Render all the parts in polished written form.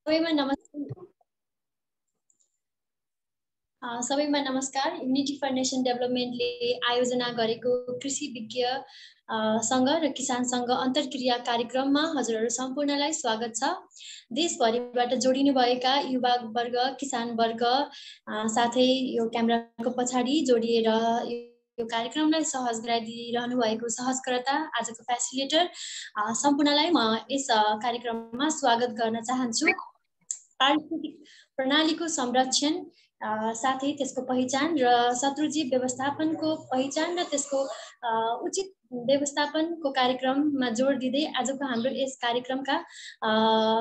सबैमा नमस्कार। Unity for nation डेभलपमेन्टले आयोजना गरेको कृषि विज्ञ सँग र किसानसँग अन्तर्क्रिया कार्यक्रममा हजुरहरू सम्पूर्णलाई स्वागत छ। देशभरिबाट जोडिनु भएका युवा वर्ग, किसान वर्ग साथै यो क्यामेराको पछाडि जोडिएर यो कार्यक्रमलाई सहज गराइदिइरहनु भएको सहजकर्ता आजको फेसिलिटेटर सम्पूर्णलाई म यस कार्यक्रममा स्वागत गर्न चाहन्छु। पारिस्थितिक प्रणालीको संरक्षण साथै त्यसको पहिचान र शत्रुजीव व्यवस्थापनको पहिचान र त्यसको उचित व्यवस्थापनको कार्यक्रममा जोड दिँदै आजको हाम्रो यस कार्यक्रमका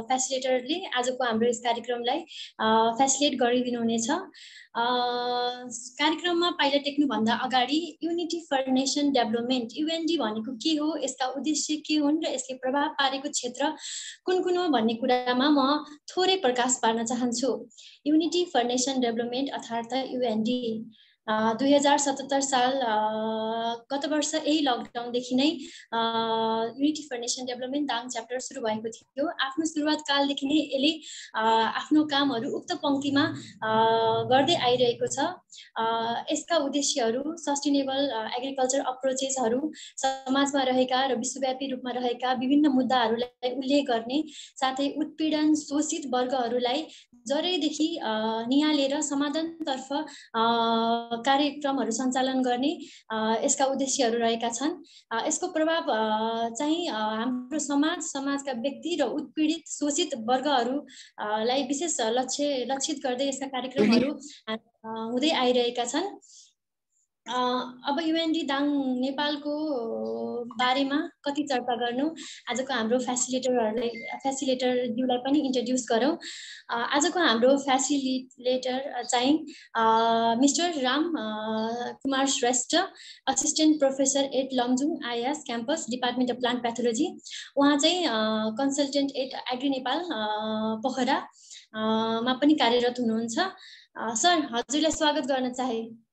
फेसिलिटेटरले आजको हाम्रो यस कार्यक्रमलाई फेसिलिटेट गरिदिनुहुनेछ। कार्यक्रममा पाइला टेक्नुभन्दा अगाडि युनिटी फर नेसन डेभलपमेन्ट युएनडी भनेको के हो, यसका उद्देश्य के हुन् र यसले प्रभाव पारेको क्षेत्र कुन कुन हो भन्ने कुरामा म थोरै प्रकाश पार्न चाहन्छु। युनिटी फर नेसन डेभलपमेन्ट अर्थात् युएनडी 2077 साल गत वर्ष यही लकडाउनदेखि नै unity for nation development Dang chapter सुरु भएको थियो। आफ्नो सुरुवात कालदेखि नै यसले आफ्नो कामहरू उक्त पंक्तिमा गर्दै आइरहेको छ। यसका उद्देश्यहरू सस्टेनेबल एग्रिकल्चर अप्रोचेसहरू, समाजमा रहेका र विश्वव्यापी रूपमा रहेका विभिन्न मुद्दाहरूलाई उल्लेख गर्ने साथै उत्पीडन शोषित वर्गहरूलाई जरैदेखि निहालेर समाधानतर्फ कार्यक्रमहरू सञ्चालन गर्ने यसका उद्देश्यहरू रहेका छन्। यसको प्रभाव चाहिँ हाम्रो समाजका व्यक्ति र उत्पीडित शोषित वर्गहरूलाई विशेष लक्षित गर्दै यसका कार्यक्रमहरू हुँदै आइरहेका छन्। अब युएनडी दाङ नेपालको बारेमा कति चर्चा गर्नु, आजको हाम्रो फेसिलिटेटरज्यूलाई पनि इन्ट्रोड्युस गरौँ। आजको हाम्रो फेसिलिटेटर चाहिँ mister Ram Kumar Shrestha, assistant professor at Lamjung IAAS campus, department of plant pathology. उहाँ चाहिँ कन्सल्टेन्ट एट एग्री नेपाल पोखरा मा पनि कार्यरत हुनुहुन्छ। सर, हजुरलाई स्वागत गर्न चाहे।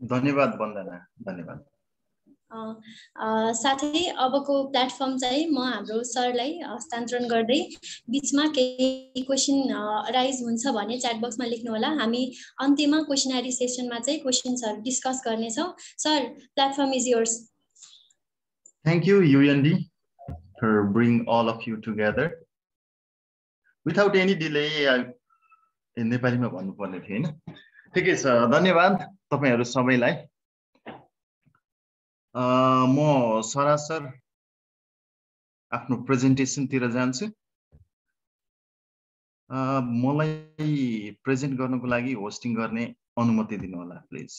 धन्यवाद वन्दना, धन्यवाद। साथै अबको प्लेटफर्म चाहिँ म हाम्रो सरलाई हस्तान्तरण गर्दै बीचमा केही क्वेसन राइज हुन्छ भने च्याट बक्समा लेख्नु होला। हामी अन्त्यमा क्वेसनरी सेसनमा चाहिँ क्वेसन्सहरू डिस्कस गर्नेछौँ। Sir, platform is yours. Thank you UND for bringing all of you together. Without any delay, नेपालीमा भन्नुपर्ने थियो हैन? ठिकै छ, धन्यवाद तपाईहरु सबैलाई। म सरासर आफ्नो प्रेजेन्टेसन तिर जान्छु। मलाई प्रेजेन्ट गर्नको लागि होस्टिङ गर्ने अनुमति दिनु होला please.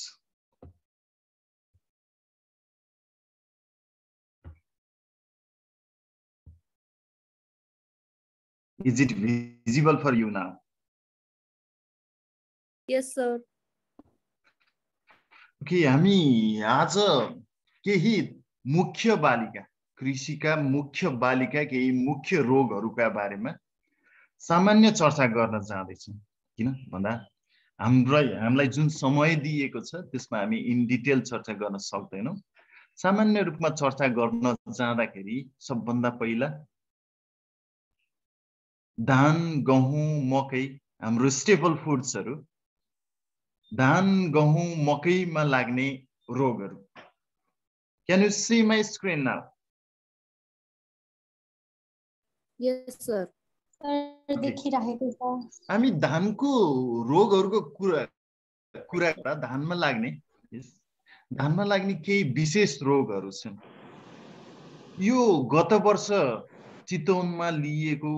Is it visible for you now? Yes sir. Okay, हामी आज केही मुख्य बालिका, कृषिका मुख्य बालिका केही मुख्य रोगहरूका बारेमा सामान्य चर्चा गर्न चाहदैछौँ। किन भन्दा हामीलाई जुन समय दिएको छ त्यसमा हामी इन डिटेल चर्चा गर्न सक्दैनौँ। सामान्य रूपमा चर्चा गर्न जाँदाखेरि सबभन्दा पहिला धान, गहुँ, मकै हाम्रो स्टेपल फुड्सहरू, धान, गहुँ, मकैमा लाग्ने रोगहरू। Can you see my screen now? Yes sir. देखिरहेको छ। हामी धानको रोगहरूको कुरा गर्दा धानमा लाग्ने केही विशेष रोगहरू छन्। यो गत वर्ष चितवनमा लिएको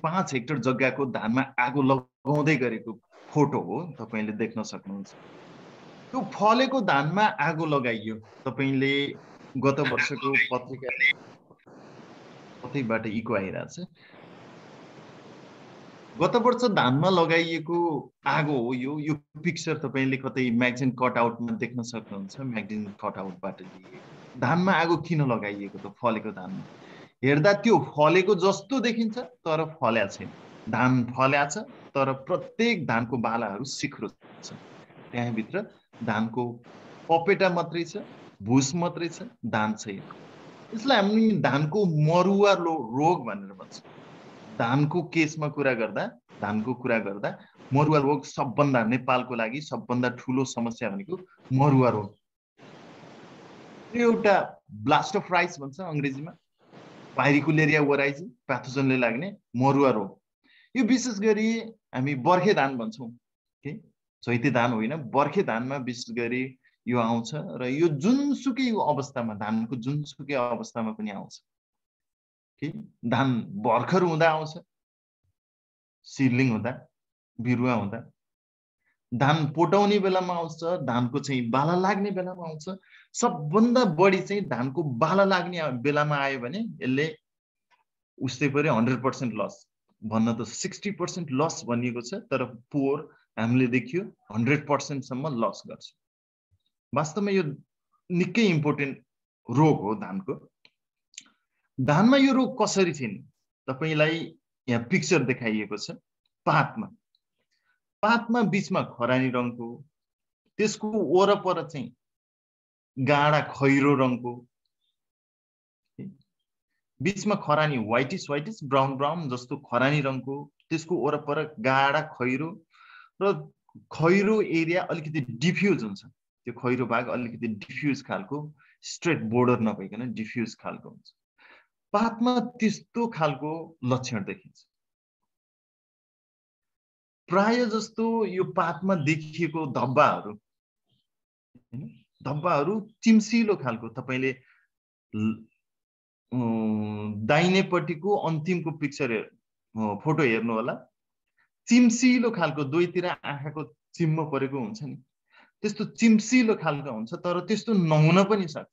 5 हेक्टर जग्गाको धानमा आगो लगाउँदै गरेको फोटो हो, तपाईले देख्न सक्नुहुन्छ। त्यो फलेको धानमा आगो लगाइयो। तपाईले गत वर्षको पत्रिकाबाट इको आइरहेछ। गत वर्ष धानमा लगाइएको आगो हो यो पिक्चर तपाईले कतै म्यागजिन कटआउटमा देख्न सक्नुहुन्छ। म्यागजिन कटआउटबाट लिएको। धानमा आगो किन लगाइएको त फलेको धानमा? हेर्दा त्यो फलेको जस्तो देखिन्छ तर फल्या छैन। धान फल्या छ तर प्रत्येक धानको बालाहरू सिक्रो छ। त्यहाँ भित्र धानको पपेटा मात्रै छ, भुस मात्रै छ, धान छैन। यसलाई हामी धानको मरुवा रोग भनेर भन्छौँ। धानको केसमा कुरा गर्दा मरुवा रोग सबभन्दा नेपालको लागि सबभन्दा ठुलो समस्या भनेको मरुवा रोग। यो एउटा ब्लास्टोफ्राइस भन्छ अङ्ग्रेजीमा, पाइरिकुलेरिया ओराइजी प्याथोजनले लाग्ने मरुवा रोग। यो विशेष गरी हामी बर्खे धान भन्छौँ के, चैते धान होइन, बर्खे धानमा विशेष गरी यो आउँछ र यो जुनसुकै अवस्थामा, धानको जुनसुकै अवस्थामा पनि आउँछ कि धान भर्खर हुँदा आउँछ, सिडलिङ हुँदा, बिरुवा हुँदा, धान पोटाउने बेलामा आउँछ, धानको चाहिँ बाला लाग्ने बेलामा आउँछ। सबभन्दा बढी चाहिँ धानको बाला लाग्ने बेलामा आयो भने यसले उस्तै पऱ्यो 100% लस, भन्न त 60% लस भनिएको छ, तर पोहोर हामीले देखियो 100% सम्म लस गर्छ। वास्तवमा यो निकै इम्पोर्टेन्ट रोग हो धानको। धानमा यो रोग कसरी छिन् तपाईलाई यहाँ पिक्चर देखाइएको छ। पातमा बीचमा खरानी रङको, त्यसको वरपर चाहिँ गाढा खैरो रङको, बीचमा खरानी व्हाइटिस ब्राउन जस्तो खरानी रङको, त्यसको वरपर गाढा खैरो, र खैरो एरिया अलिकति डिफ्युज हुन्छ। त्यो खैरो भाग अलिकति डिफ्युज खालको, स्ट्रेट बोर्डर नभइकन डिफ्युज खालको हुन्छ। पातमा त्यस्तो खालको लक्षण देखिन्छ। प्राय जस्तो यो पातमा देखिएको धब्बाहरू चिम्सिलो खालको, तपाईले दाहिनेपट्टिको अन्तिमको पिक्चर फोटो हेर्नु होला, चिम्सिलो खालको, दुईतिर आँखाको चिम्म परेको हुन्छ नि, त्यस्तो चिम्सिलो खालको हुन्छ। तर त्यस्तो नहुन पनि सक्छ,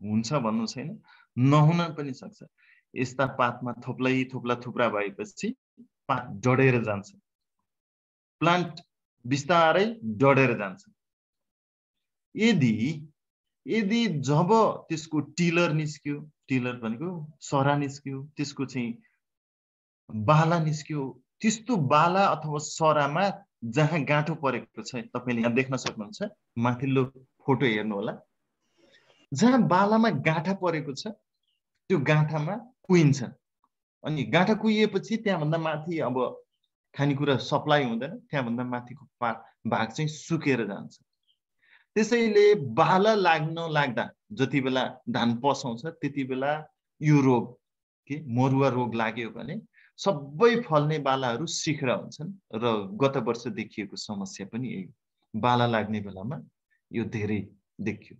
हुन्छ भन्नु छैन, नहुन पनि सक्छ। यस्ता पातमा थोप्ला भएपछि पात डढेर जान्छ, प्लान्ट बिस्तारै डढेर जान्छ। यदि जब त्यसको टिलर निस्क्यो, टिलर भनेको सरा निस्क्यो, त्यसको चाहिँ बाला निस्क्यो, त्यस्तो बाला अथवा सरामा जहाँ गाँठो परेको छ, तपाईले यहाँ देख्न सक्नुहुन्छ, माथिल्लो फोटो हेर्नु होला, जहाँ बालामा गाँठा परेको छ त्यो गाँठामा कुहिन्छ। अनि गाँठा कुहिएपछि त्यहाँभन्दा माथि अब खानेकुरा सप्लाई हुँदैन, त्यहाँभन्दा माथिको भाग चाहिँ सुकेर जान्छ। त्यसैले बाला लाग्दा जति बेला धान पसाउँछ त्यति बेला यो रोग के मरुवा रोग लाग्यो भने सबै फल्ने बालाहरू शीघ्र हुन्छन्। र गत वर्ष देखिएको समस्या पनि यही, बाला लाग्ने बेलामा यो धेरै देखियो।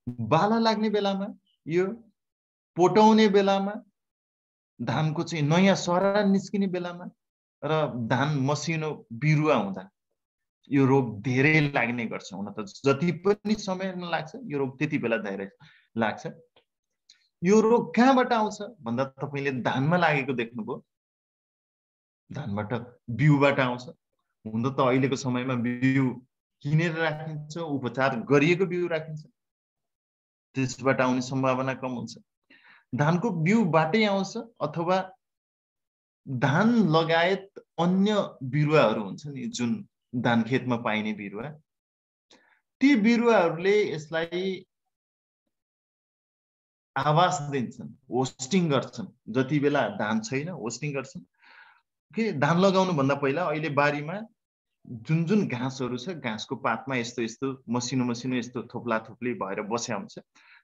बाला लाग्ने बेलामा, यो पोटाउने बेलामा, धानको चाहिँ नयाँ सरा निस्किने बेलामा र धान मसिनो बिरुवा हुँदा यो रोग धेरै लाग्ने गर्छ। हुन त जति पनि समयमा लाग्छ यो रोग त्यति बेला धेरै लाग्छ। यो रोग कहाँबाट आउँछ भन्दा तपाईले धानमा लागेको देख्नुभयो, धानबाट बिउबाट आउँछ। हुन त अहिलेको समयमा बिउ किनेर राखिन्छ, उपचार गरिएको बिउ राखिन्छ, त्यसबाट आउने सम्भावना कम हुन्छ। धानको बिउबाटै आउँछ अथवा धान लगायत अन्य बिरुवाहरू हुन्छन् नि, जुन धान खेतमा पाइने बिरुवा, ती बिरुवाहरूले यसलाई आवास दिन्छन्, होस्टिङ गर्छन्। जति बेला धान छैन होस्टिङ गर्छन् के धान लगाउनु भन्दा पहिला अहिले बारीमा जुन घाँसहरू छ, घाँसको पातमा यस्तो मसिनो यस्तो थोप्ली भएर बस्या हुन्छ।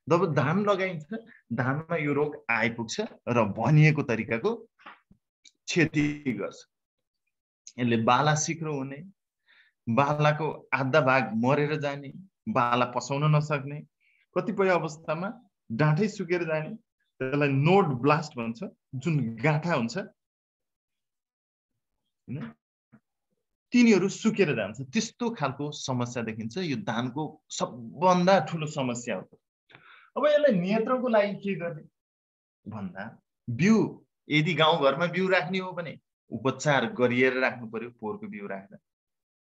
जब धान लगाइन्छ, धानमा यो रोग आइपुग्छ र भनिएको तरिकाको क्षति गर्छ। यसले बाला शीघ्र हुने, बालाको आधा भाग मरेर जाने, बाला पसाउन नसक्ने, कतिपय अवस्थामा डाँठै सुकेर जाने, त्यसलाई नोड ब्लास्ट भन्छ। जुन गाँठा हुन्छ तिनीहरू सुकेर जान्छ, त्यस्तो खालको समस्या देखिन्छ। यो धानको सबभन्दा ठुलो समस्या हो। अब यसलाई नियन्त्रणको लागि के गर्ने भन्दा, बिउ यदि गाउँघरमा बिउ राख्ने हो भने उपचार गरिएर राख्नु पर्यो। पोहोरको बिउ राख्दा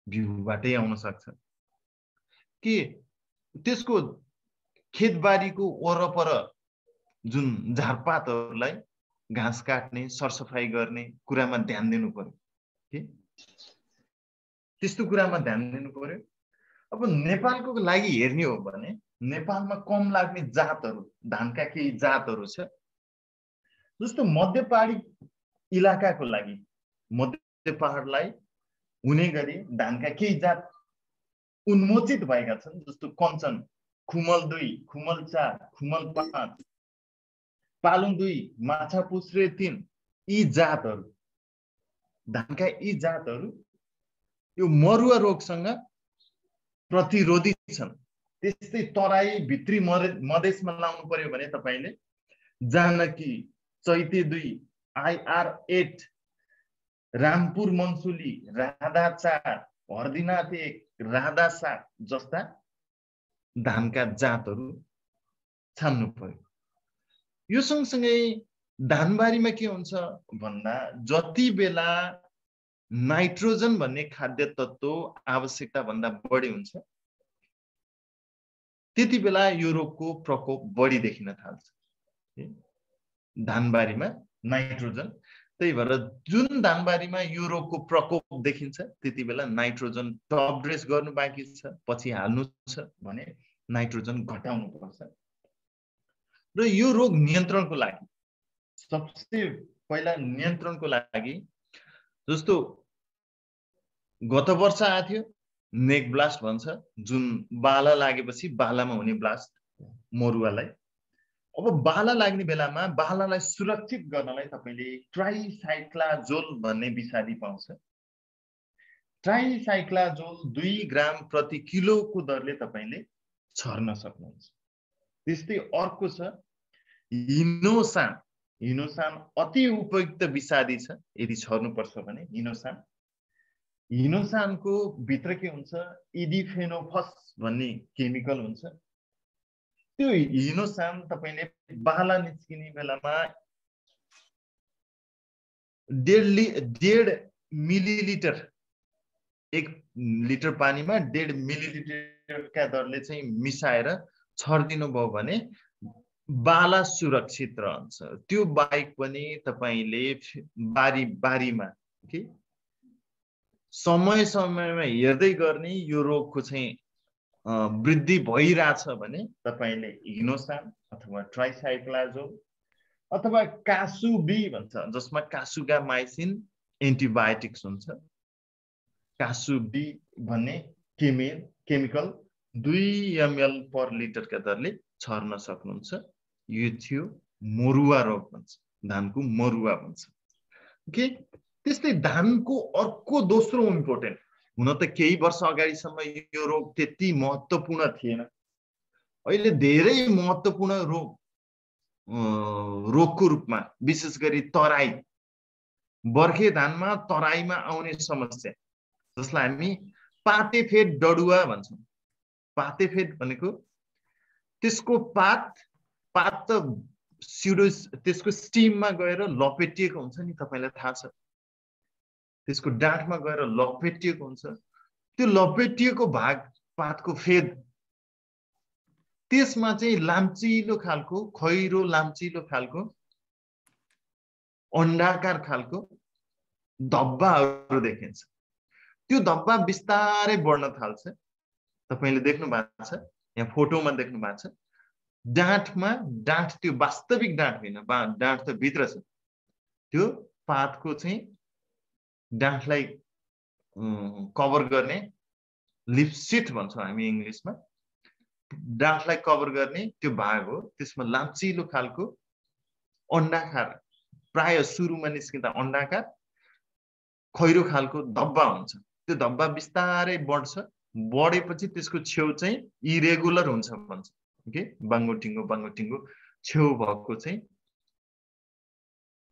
बिउबाटै आउन सक्छ कि त्यसको खेतबारीको वरपर जुन झारपातहरूलाई घाँस काट्ने, सरसफाई गर्ने कुरामा ध्यान दिनु पर्यो के त्यस्तो कुरामा ध्यान दिनु पर्यो। अब नेपालको लागि हेर्ने हो भने नेपालमा कम लाग्ने जातहरू धानका केही जातहरू छ। जस्तो मध्य पहाडी इलाकाको लागि मध्य पहाडलाई हुने गरी धानका केही जात उन्मोचित भएका छन्। जस्तो कञ्चन, खुमल 2, खुमल 4, खुमल 5, पालुङ 2, माछापुच्छ्रे 3 यी जातहरू धानका यी जातहरू यो मरुवा रोगसँग प्रतिरोधी छन्। त्यस्तै तराई भित्री मधेसमा लाउनु पर्यो भने तपाईले जानकी, चैते 2, IR 8, रामपुर मन्सुली, राधा 4, हर्दीनाथ 1, राधा 7 जस्ता धानका जातहरू छान्नु पर्यो। यो सँगसँगै धानबारीमा के हुन्छ भन्दा जति बेला नाइट्रोजन भन्ने खाद्य तत्त्व आवश्यकता भन्दा बढी हुन्छ त्यति बेला यो रोगको प्रकोप बढी देखिन थाल्छ। धानबारीमा नाइट्रोजन, त्यही भएर जुन धानबारीमा यो रोगको प्रकोप देखिन्छ त्यति बेला नाइट्रोजन टप ड्रेस गर्नु बाँकी छ, पछि हाल्नु छ भने नाइट्रोजन घटाउनु पर्छ। र यो रोग नियन्त्रणको लागि सबसे पहिला नियन्त्रणको लागि जस्तो गत वर्ष आएको थियो नेक ब्लास्ट भन्छ, जुन बाला लागेपछि बालामा हुने ब्लास्ट मरुवालाई। अब बाला लाग्ने बेलामा बालालाई सुरक्षित गर्नलाई तपाईले ट्राइसाइक्लाजोल भन्ने विषादी पाउँछ। ट्राइसाइक्लाजोल 2 ग्राम प्रति किलोको दरले तपाईले छर्न सक्नुहुन्छ। त्यस्तै अर्को छ हिनोसान। हिनोसान अति उपयुक्त विषादी छ यदि छर्नुपर्छ भने। हिनोसानको भित्र के हुन्छ इडिफेनोफस भन्ने केमिकल हुन्छ। त्यो हिनोसान तपाईले बाला निस्किने बेलामा 1.5 मिलिलिटर 1 लिटर पानीमा 1.5 मिलिलिटरका दरले चाहिँ मिसाएर छर्दिनु भयो भने बाला सुरक्षित रहन्छ। त्यो बाहेक पनि तपाईले बारीमा के समय समयमा हेर्दै गर्ने यो रोगको चाहिँ वृद्धि भइरहेछ भने तपाईले हिनोसान अथवा ट्राइसाइक्लाजोल अथवा कासुबी भन्छ जसमा कासुगामाइसिन एन्टिबायोटिक्स हुन्छ। कासुबी भन्ने केमिकल 2 ml पर लिटरका दरले छर्न सक्नुहुन्छ। यो थियो मरुवा रोग भन्छ, धानको मरुवा भन्छ। ओके, त्यस्तै धानको अर्को दोस्रो इम्पोर्टेन्ट, हुन त केही वर्ष अगाडिसम्म यो रोग त्यति महत्त्वपूर्ण थिएन, अहिले धेरै महत्त्वपूर्ण रोगको रूपमा विशेष गरी तराई बर्खे धानमा तराईमा आउने समस्या जसलाई हामी पातेफेद डडुवा भन्छौँ। पातेफेद भनेको त्यसको पात त त्यसको स्टिममा गएर लपेटिएको हुन्छ नि, तपाईलाई थाहा छ। त्यसको डाँठमा गएर लपेटिएको हुन्छ। त्यो लपेटिएको भाग पातको फेद, त्यसमा चाहिँ लाम्चिलो खालको खैरो लाम्चिलो खालको अण्डाकार खालको धब्बाहरू देखिन्छ। त्यो धब्बा बिस्तारै बढ्न थाल्छ। तपाईले देख्नु भएको छ, यहाँ फोटोमा देख्नु भएको छ। डाँठ त्यो वास्तविक डाँठ होइन, डाँठ त भित्र छ। त्यो पातको चाहिँ डाँठलाई कभर गर्ने लिप्सिट भन्छौँ हामी इङ्ग्लिसमा। डाँठलाई कभर गर्ने त्यो भाग हो। त्यसमा लाम्चिलो खालको अण्डाकार, प्राय सुरुमा निस्किँदा अण्डाकार खैरो खालको धब्बा हुन्छ। त्यो धब्बा बिस्तारै बढ्छ, बढेपछि त्यसको छेउ चाहिँ इरेगुलर हुन्छ भन्छ। ओके, बाङ्गोटिङ्गो छेउ भएको चाहिँ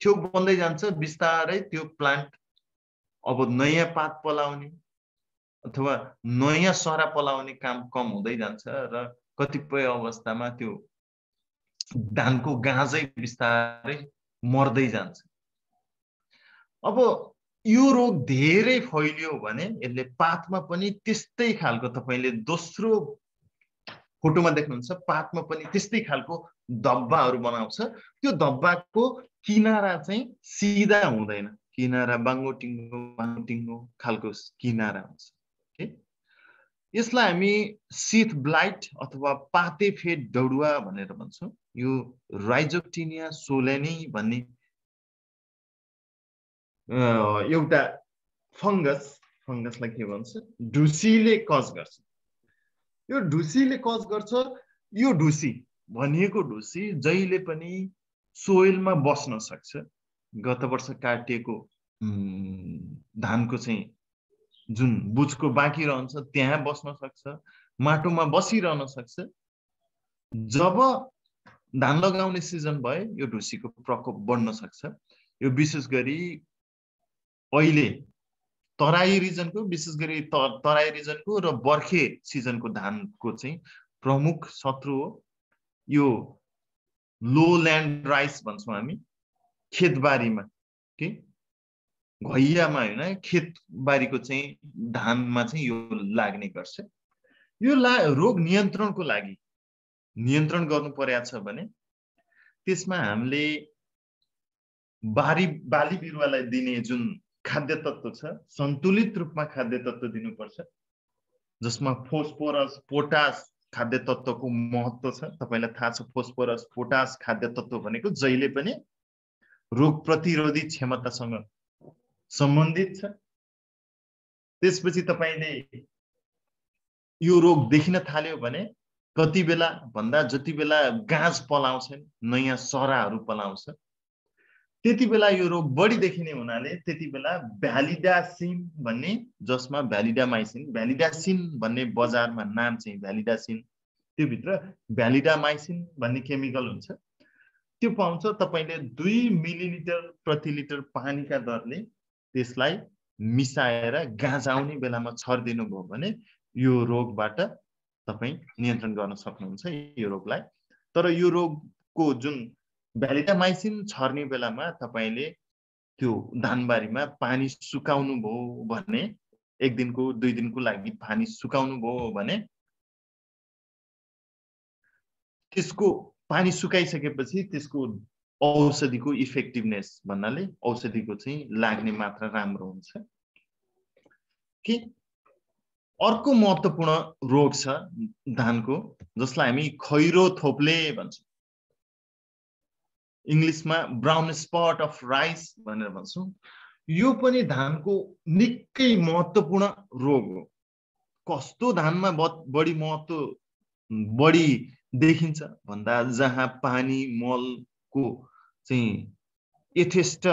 छेउ बन्दै जान्छ बिस्तारै। त्यो प्लान्ट अब नयाँ पात पलाउने अथवा नयाँ सरा पलाउने काम कम हुँदै जान्छ र कतिपय अवस्थामा त्यो धानको गाँजै बिस्तारै मर्दै जान्छ। अब यो रोग धेरै फैलियो भने यसले पातमा पनि त्यस्तै खालको, तपाईले दोस्रो फोटोमा देख्नुहुन्छ, पातमा पनि त्यस्तै खालको धब्बाहरू बनाउँछ। त्यो धब्बाको किनारा चाहिँ सिधा हुँदैन, किनारा बाङ्गोटिङ्गो खालको किनारा हुन्छ। यसलाई हामी शीत ब्लाइट अथवा पाते फेद डौडुवा भनेर भन्छौँ। यो राइजोक्टिनिया सोलेनी भन्ने एउटा फंगसलाई के भन्छ, ढुसीले कज गर्छ। यो ढुसीले कज गर्छ। यो ढुसी भनिएको ढुसी जहिले पनि सोइलमा बस्न सक्छ। गत वर्ष काटिएको धानको चाहिँ जुन बुचको बाँकी रहन्छ त्यहाँ बस्न सक्छ, माटोमा बसिरहन सक्छ। जब धान लगाउने सिजन भए यो ढुसीको प्रकोप बढ्न सक्छ। यो विशेष गरी अहिले तराई रिजनको, विशेष गरी तराई रिजनको र बर्खे सिजनको धानको चाहिँ प्रमुख शत्रु हो। यो लो ल्यान्ड राइस भन्छौँ हामी, खेतबारीमा के घैयामा होइन, खेतबारीको चाहिँ धानमा चाहिँ यो लाग्ने गर्छ। यो रोग नियन्त्रणको लागि नियन्त्रण गर्नु पर्या छ भने त्यसमा हामीले बाली बिरुवालाई दिने जुन खाद्य तत्व छ सन्तुलित रूपमा खाद्य तत्व दिनुपर्छ, जसमा फोस्फोरस पोटास खाद्य तत्वको महत्व छ। तपाईलाई थाहा छ फोस्फोरस पोटास खाद्य तत्व भनेको जहिले पनि रोग प्रतिरोधी क्षमतासँग सम्बन्धित छ। त्यसपछि तपाईले यो रोग देखिन थाल्यो भने कति बेला भन्दा जति बेला गाँज पलाउँछन्, नयाँ सराहरू पलाउँछ, त्यति बेला यो रोग बढी देखिने हुनाले त्यति बेला भ्यालिडासिन भन्ने, जसमा भ्यालिडासिन भन्ने बजारमा नाम चाहिँ भ्यालिडासिन, त्यो भित्र भ्यालिडामाइसिन भन्ने केमिकल हुन्छ, त्यो पाउँछ। तपाईले 2 मिलिलिटर प्रति लिटर पानीका दरले त्यसलाई मिसाएर गाँज आउने बेलामा छर्दिनु भयो भने यो रोगबाट तपाई नियन्त्रण गर्न सक्नुहुन्छ यो रोगलाई। तर यो रोगको जुन भ्यालिडामाइसिन छर्ने बेलामा तपाईले त्यो धानबारीमा पानी सुकाउनु भयो भने, 1 दिनको 2 दिनको लागि पानी सुकाउनु भयो भने त्यसको पानी सुकाइसकेपछि त्यसको औषधिको इफेक्टिभनेस भन्नाले औषधिको चाहिँ लाग्ने मात्रा राम्रो हुन्छ। के अर्को महत्त्वपूर्ण रोग छ धानको, जसलाई हामी खैरो थोप्ले भन्छौँ। इंग्लिशमा ब्राउन स्पट अफ राइस भनेर भन्छौँ। यो पनि धानको निकै महत्त्वपूर्ण रोग हो। कस्तो धानमा बढी महत्त्व बढी देखिन्छ भन्दा जहाँ पानी मलको चाहिँ यथेष्ट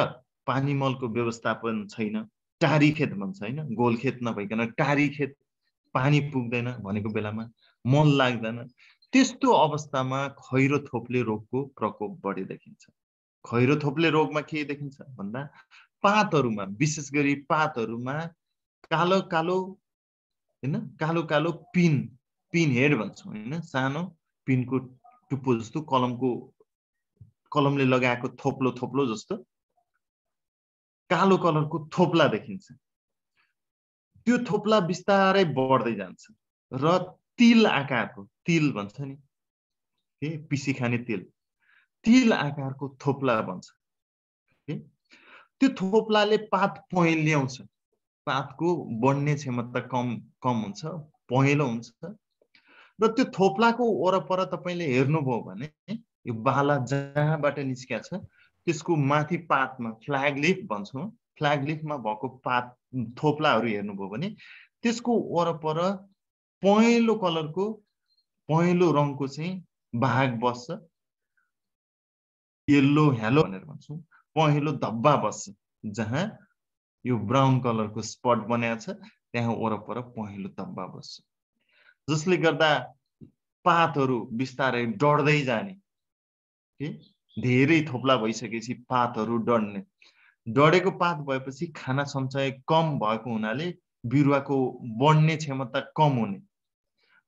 पानी मलको व्यवस्थापन छैन, टारी खेत भन्छ हैन, गोल खेत नभइकन टारी खेत, पानी पुग्दैन भनेको बेलामा मल लाग्दैन, त्यस्तो अवस्थामा खैरो थोप्ले रोगको प्रकोप बढी देखिन्छ। खैरो थोप्ले रोगमा के देखिन्छ भन्दा पातहरुमा, विशेष गरी पातहरुमा कालो कालो हैन, कालो कालो पिन हेड भन्छौं हैन, सानो पिनको टुप्पो जस्तो कलमले लगाएको थोप्लो थोप्लो जस्तो कालो कलरको थोप्ला देखिन्छ। त्यो थोप्ला बिस्तारै बढ्दै जान्छ र तिल आकारको, तिल भन्छ नि के पिसी खाने तिल आकारको थोप्ला बन्छ। त्यो थोप्लाले पात पहेँल्याउँछ, पातको बढ्ने क्षमता कम हुन्छ, पहेँलो हुन्छ र त्यो थोप्लाको वरपर तपाईले हेर्नुभयो भने यो बाला जहाँबाट निस्किया छ त्यसको माथि पातमा फ्ल्याग लिफ भन्छौं, फ्ल्याग लिफमा भएको पात थोप्लाहरू हेर्नुभयो भने त्यसको वरपर पहेँलो कलरको, पहेँलो रङको चाहिँ भाग बस्छ, येल्लो हेलो भनेर भन्छौं, पहेँलो धब्बा बस्छ। जहाँ यो ब्राउन कलरको स्पट बनेको छ त्यहाँ वरपर पहेँलो धब्बा बस्छ, जसले गर्दा पातहरू बिस्तारै डढ्दै जाने, धेरै थोप्ला भइसकेपछि पातहरू डढ्ने, डढेको पात भएपछि खाना सञ्चय कम भएको हुनाले बिरुवाको बढ्ने क्षमता कम हुने,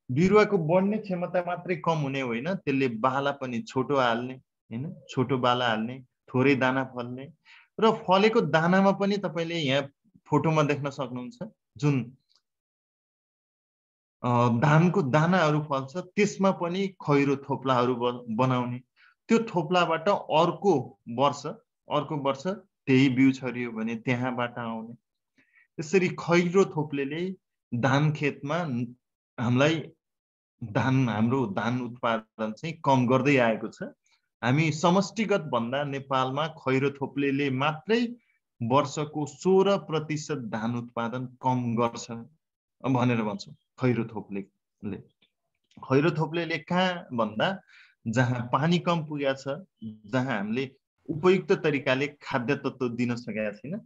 बिरुवाको बढ्ने क्षमता मात्रै कम हुने होइन, त्यसले बाला पनि छोटो हाल्ने हैन, छोटो बाला हाल्ने, थोरै दाना फल्ने र फलेको दानामा पनि तपाईले यहाँ फोटोमा देख्न सक्नुहुन्छ जुन धानको दानाहरू फल्छ त्यसमा पनि खैरो थोप्लाहरू बनाउने, त्यो थोप्लाबाट अर्को वर्ष त्यही बिउ छरियो भने त्यहाँबाट आउने। त्यसरी खैरो थोप्लेले धान खेतमा हामीलाई हाम्रो धान उत्पादन चाहिँ कम गर्दै आएको छ। हामी समष्टिगत भन्दा नेपालमा खैरो थोप्लेले मात्रै वर्षको 16% धान उत्पादन कम गर्छ भनेर भन्छौँ। खैरो थोप्लेले कहाँ भन्दा जहाँ पानी कम पुगेको छ, जहाँ हामीले उपयुक्त तरिकाले खाद्य तत्त्व दिन सकेका छैन,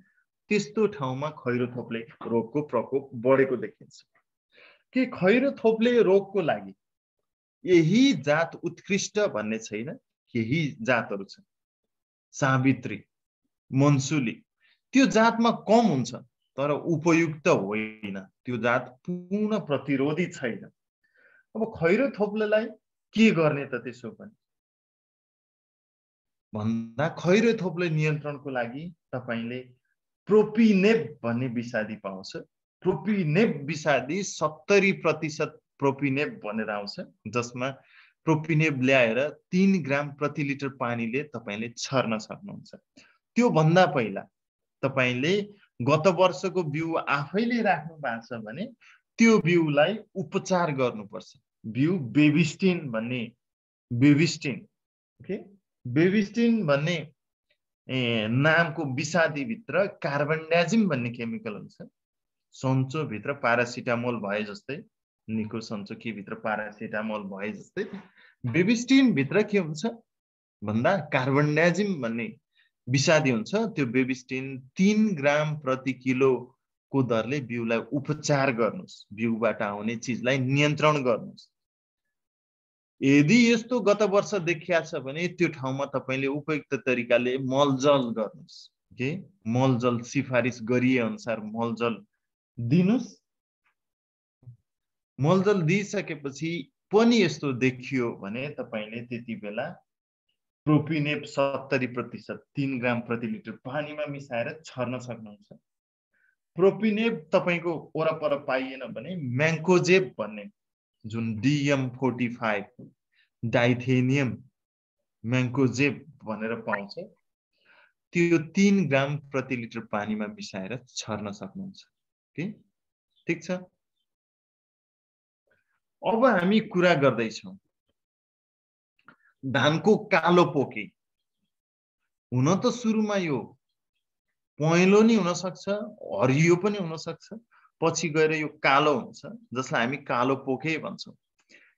त्यस्तो ठाउँमा खैरो थोप्ले रोगको प्रकोप बढेको देखिन्छ। के खैरो थोप्ले रोगको लागि यही जात उत्कृष्ट भन्ने छैन, केही जातहरू छन्। सावित्री, मन्सुली, त्यो जातमा कम हुन्छ तर उपयुक्त होइन, त्यो जात पूर्ण प्रतिरोधी छैन। अब खैरो थोप्लेलाई के गर्ने त त्यसो पनि भन्दा खैरो थोप्ले नियन्त्रणको लागि तपाईले प्रोपिनेब भन्ने विषादी पाउँछ। प्रोपिनेब विषादी 70% प्रोपिनेब भनेर आउँछ, जसमा प्रोपिनेब ल्याएर 3 ग्राम प्रति लिटर पानीले तपाईले छर्न सक्नुहुन्छ। त्यो भन्दा पहिला तपाईले गत वर्षको बिउ आफैले राख्नु भएको छ भने त्यो बिउलाई उपचार गर्नुपर्छ। बिउ बेबिस्टिन भन्ने भन्ने नामको विषादी भित्र कार्बनडाजिम भन्ने केमिकल हुन्छ। सन्चो भित्र प्यारासिटामोल भए जस्तै, निको सन्चो के भित्र प्यारासिटामोल भए जस्तै बेबिस्टिन भित्र के हुन्छ भन्दा कार्बनडाजिम भन्ने विषादी हुन्छ। त्यो बेबिस्टिन 3 ग्राम प्रति किलो को दरले बिउलाई उपचार गर्नुस्, बिउबाट आउने चिजलाई नियन्त्रण गर्नुस्। यदि यस्तो गत वर्ष देखिया छ भने त्यो ठाउँमा तपाईले उपयुक्त तरिकाले मलजल गर्नुस्। के मलजल सिफारिस गरिए अनुसार मलजल दिनुस्। मलजल दिइसकेपछि पनि यस्तो देखियो भने तपाईले त्यति बेला प्रोपिनेब 70% 3 ग्राम प्रति लिटर पानीमा मिसाएर छर्न सक्नुहुन्छ। प्रोपिनेब तपाईको वरपर पाइएन भने म्याङ्कोजेब भन्ने जुन DM45 डाइथेनियम म्याङ्कोजेब भनेर पाउँछ, त्यो 3 ग्राम प्रति लिटर पानीमा मिसाएर छर्न सक्नुहुन्छ। ठीक छ। अब हामी कुरा गर्दैछौँ धानको कालो पोके। हुन त सुरुमा यो पहेँलो नि हुन सक्छ, हरियो पनि हुन सक्छ, पछि गएर यो कालो हुन्छ, जसलाई हामी कालो पोके भन्छौँ।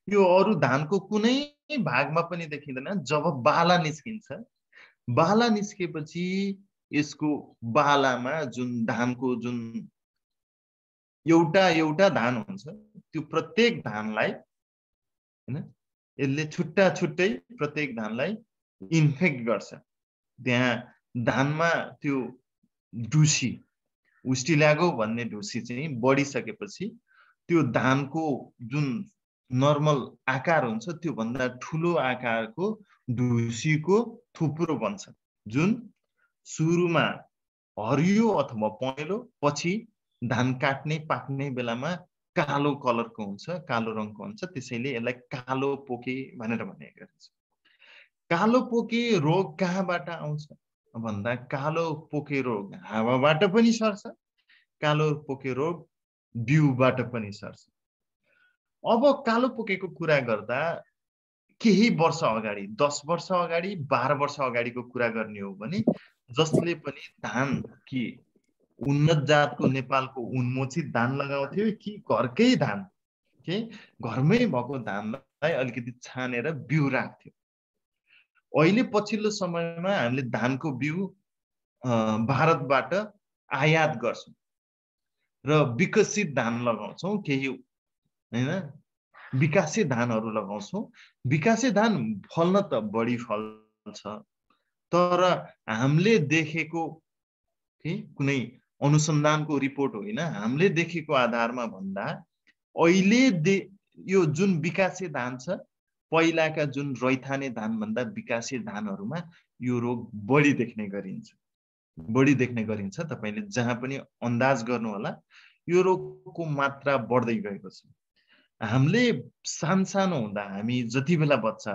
यो अरु धानको कुनै भागमा पनि देखिँदैन। जब बाला निस्किन्छ, बाला निस्केपछि यसको बालामा जुन धानको जुन एउटा धान हुन्छ, त्यो प्रत्येक धानलाई हैन यसले छुट्टा छुट्टै प्रत्येक धानलाई इन्फेक्ट गर्छ। त्यहाँ धानमा त्यो ढुसी उस्टिल्यागो भन्ने ढुसी चाहिँ बढिसकेपछि त्यो धानको जुन नर्मल आकार हुन्छ त्यो भन्दा ठुलो आकारको ढुसीको थुप्रो बन्छ, जुन सुरुमा हरियो अथवा पहेँलो, पछि धान काट्ने पाक्ने बेलामा कालो कलरको हुन्छ, कालो रङको हुन्छ। त्यसैले यसलाई कालो पोके भनेर भनेको गरिन्छ। कालो पोके रोग कहाँबाट आउँछ भन्दा कालो पोके रोग हावाबाट पनि सर्छ, कालो पोके रोग बिउबाट पनि सर्छ। अब कालो पोकेको कुरा गर्दा केही वर्ष अगाडि 10 वर्ष अगाडि 12 वर्ष अगाडिको कुरा गर्ने हो भने जसले पनि धान कि उन्नत जातको नेपालको उन्मोचित धान लगाउँथ्यो कि घरकै धान के घरमै भएको धानलाई अलिकति छानेर बिउ राख्थ्यो। अहिले पछिल्लो समयमा हामीले धानको बिउ भारतबाट आयात गर्छौं र विकसित धान लगाउँछौं, केही हैन विकासे धानहरू लगाउँछौं। विकासे धान फल्न त बढी फल्छ, तर हामीले देखेको कुनै अनुसन्धानको रिपोर्ट होइन, हामीले देखेको आधारमा भन्दा अहिले यो जुन विकासे धान छ, पहिलाका जुन रैथाने धान भन्दा विकासे धानहरूमा यो रोग बढी देख्ने गरिन्छ। तपाईले जहाँ पनि अन्दाज गर्नु होला, यो रोगको मात्रा बढ्दै गएको छ। हामीले सानो हुँदा हामी जति बेला बच्चा